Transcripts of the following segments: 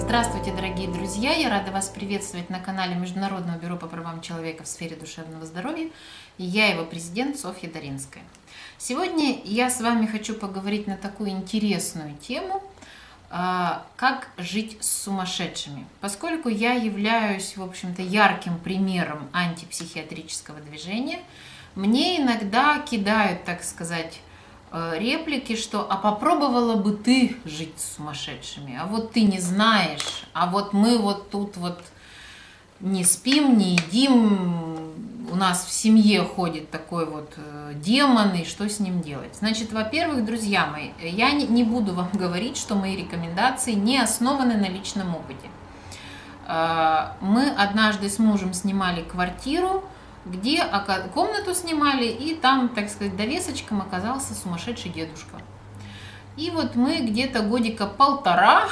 Здравствуйте, дорогие друзья! Я рада вас приветствовать на канале Международного бюро по правам человека в сфере душевного здоровья. И я его президент Софья Даринская. Сегодня я с вами хочу поговорить на такую интересную тему, как жить с сумасшедшими. Поскольку я являюсь, в общем-то, ярким примером антипсихиатрического движения, мне иногда кидают, так сказать, реплики, что «а попробовала бы ты жить с сумасшедшими, а вот ты не знаешь, а вот мы вот тут вот не спим, не едим, у нас в семье ходит такой вот демон, и что с ним делать?» Значит, во-первых, друзья мои, я не буду вам говорить, что мои рекомендации не основаны на личном опыте. Мы однажды с мужем снимали квартиру, где комнату снимали, и там, так сказать, довесочком оказался сумасшедший дедушка. И вот мы где-то годика полтора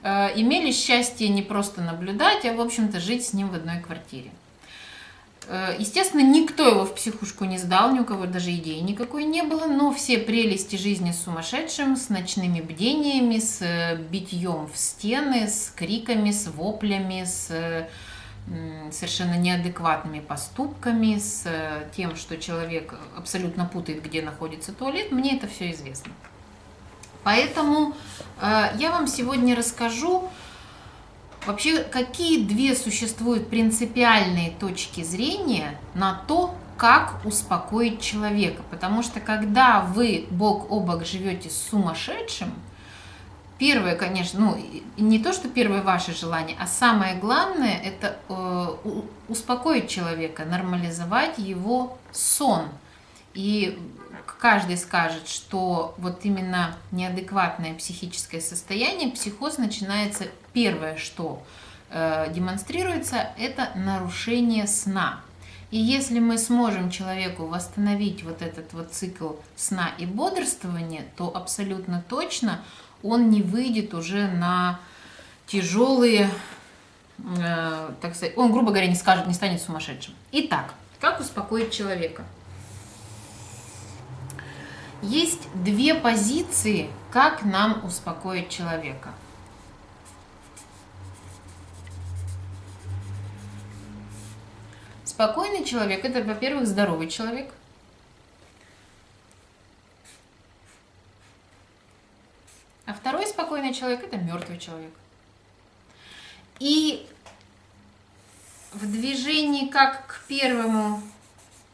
имели счастье не просто наблюдать, а, в общем-то, жить с ним в одной квартире. Естественно, никто его в психушку не сдал, ни у кого даже идеи никакой не было, но все прелести жизни с сумасшедшим, с ночными бдениями, с битьем в стены, с криками, с воплями, с совершенно неадекватными поступками, с тем, что человек абсолютно путает, где находится туалет, мне это все известно. Поэтому я вам сегодня расскажу вообще, какие две существуют принципиальные точки зрения на то, как успокоить человека. Потому что когда вы бок о бок живете с сумасшедшим, первое, конечно, не то, что первое ваше желание, а самое главное, это успокоить человека, нормализовать его сон. И каждый скажет, что вот именно неадекватное психическое состояние, психоз начинается, первое, что демонстрируется, это нарушение сна. И если мы сможем человеку восстановить вот этот вот цикл сна и бодрствования, то абсолютно точно он не выйдет уже на тяжелые, так сказать, он, грубо говоря, не станет сумасшедшим. Итак, как успокоить человека? Есть две позиции, как нам успокоить человека. Спокойный человек – это, во-первых, здоровый человек. А второй спокойный человек – это мертвый человек. И в движении как к первому,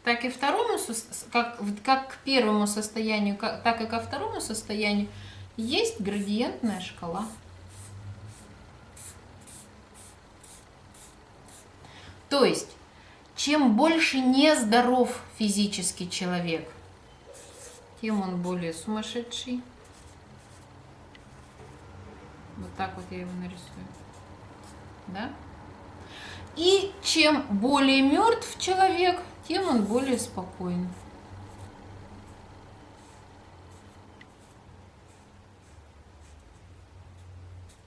так и второму, как к первому состоянию, так и ко второму состоянию есть градиентная шкала. То есть, чем больше нездоров физически человек, тем он более сумасшедший. Вот так вот я его нарисую. Да? И чем более мертв человек, тем он более спокоен.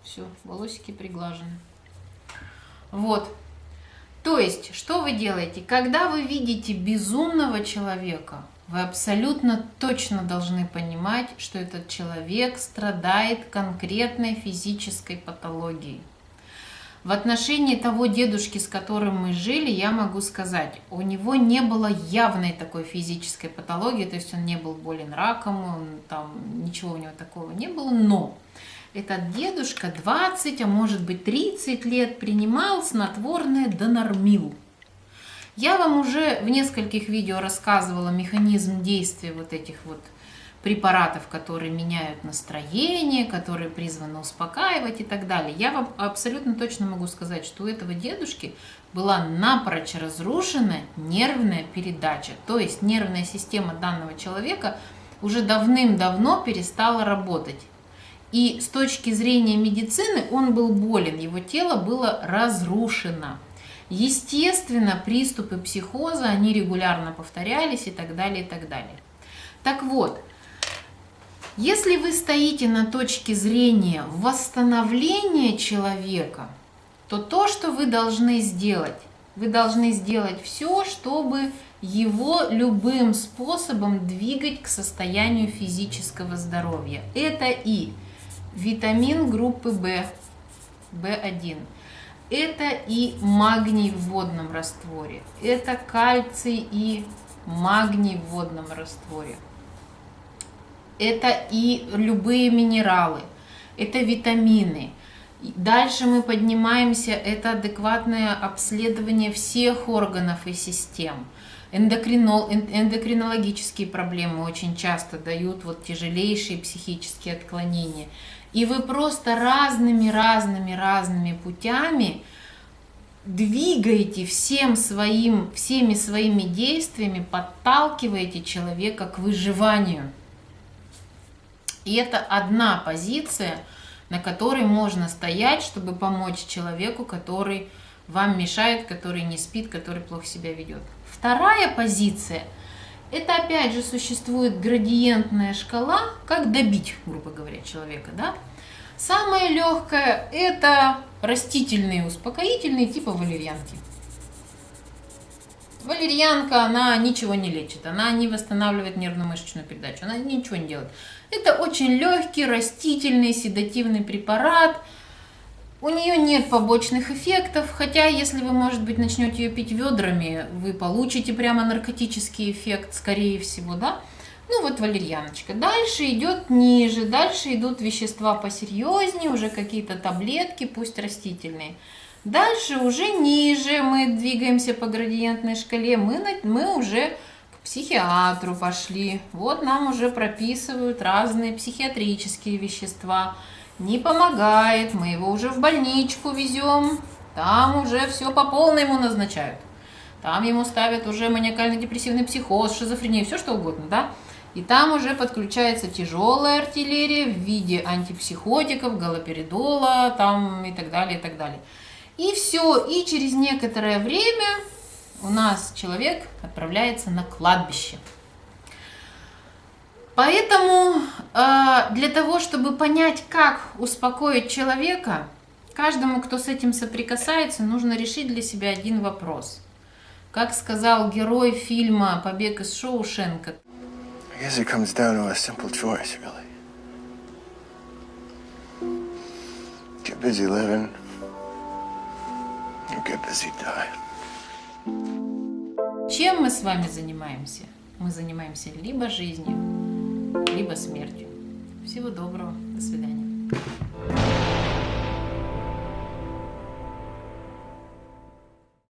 Все, волосики приглажены. Вот. То есть, что вы делаете? Когда вы видите безумного человека, вы абсолютно точно должны понимать, что этот человек страдает конкретной физической патологией. В отношении того дедушки, с которым мы жили, я могу сказать, у него не было явной такой физической патологии, то есть он не был болен раком, ничего у него такого не было, но этот дедушка 20, а может быть 30 лет принимал снотворное Донормил. Я вам уже в нескольких видео рассказывала механизм действия вот этих вот препаратов, которые меняют настроение, которые призваны успокаивать и так далее. Я вам абсолютно точно могу сказать, что у этого дедушки была напрочь разрушена нервная передача. То есть нервная система данного человека уже давным-давно перестала работать. И с точки зрения медицины он был болен, его тело было разрушено. Естественно, приступы психоза, они регулярно повторялись и так далее, и так далее. Так вот, если вы стоите на точке зрения восстановления человека, то, что вы должны сделать все, чтобы его любым способом двигать к состоянию физического здоровья. Это и витамин группы В, В1. Это и магний в водном растворе, это кальций и магний в водном растворе, это и любые минералы, это витамины. Дальше мы поднимаемся, это адекватное обследование всех органов и систем. Эндокринологические проблемы очень часто дают вот тяжелейшие психические отклонения. И вы просто разными путями двигаете всеми своими действиями, подталкиваете человека к выживанию. И это одна позиция, на которой можно стоять, чтобы помочь человеку, который вам мешает, который не спит, который плохо себя ведет. Вторая позиция, это опять же существует градиентная шкала, как добить, грубо говоря, человека, да? Самое легкое это растительные успокоительные типа валерьянки. Валерьянка, она ничего не лечит, она не восстанавливает нервно-мышечную передачу, она ничего не делает. Это очень легкий растительный седативный препарат, у нее нет побочных эффектов, хотя если вы, может быть, начнете ее пить ведрами, вы получите прямо наркотический эффект, скорее всего, да? Ну вот валерьяночка. Дальше идет ниже, дальше идут вещества посерьезнее, уже какие-то таблетки, пусть растительные. Дальше уже ниже мы двигаемся по градиентной шкале, мы уже к психиатру пошли. Вот нам уже прописывают разные психиатрические вещества. Не помогает, мы его уже в больничку везем, там уже все по полной ему назначают. Там ему ставят уже маниакально-депрессивный психоз, шизофрению, все что угодно, да? И там уже подключается тяжелая артиллерия в виде антипсихотиков, галоперидола, там и так далее, и так далее. И все, и через некоторое время у нас человек отправляется на кладбище. Поэтому для того, чтобы понять, как успокоить человека, каждому, кто с этим соприкасается, нужно решить для себя один вопрос. Как сказал герой фильма «Побег из Шоушенка», I guess it comes down to a simple choice, really. Get busy living, or get busy dying. чем мы с вами занимаемся? Мы занимаемся либо жизнью, либо смертью. Всего доброго, до свидания.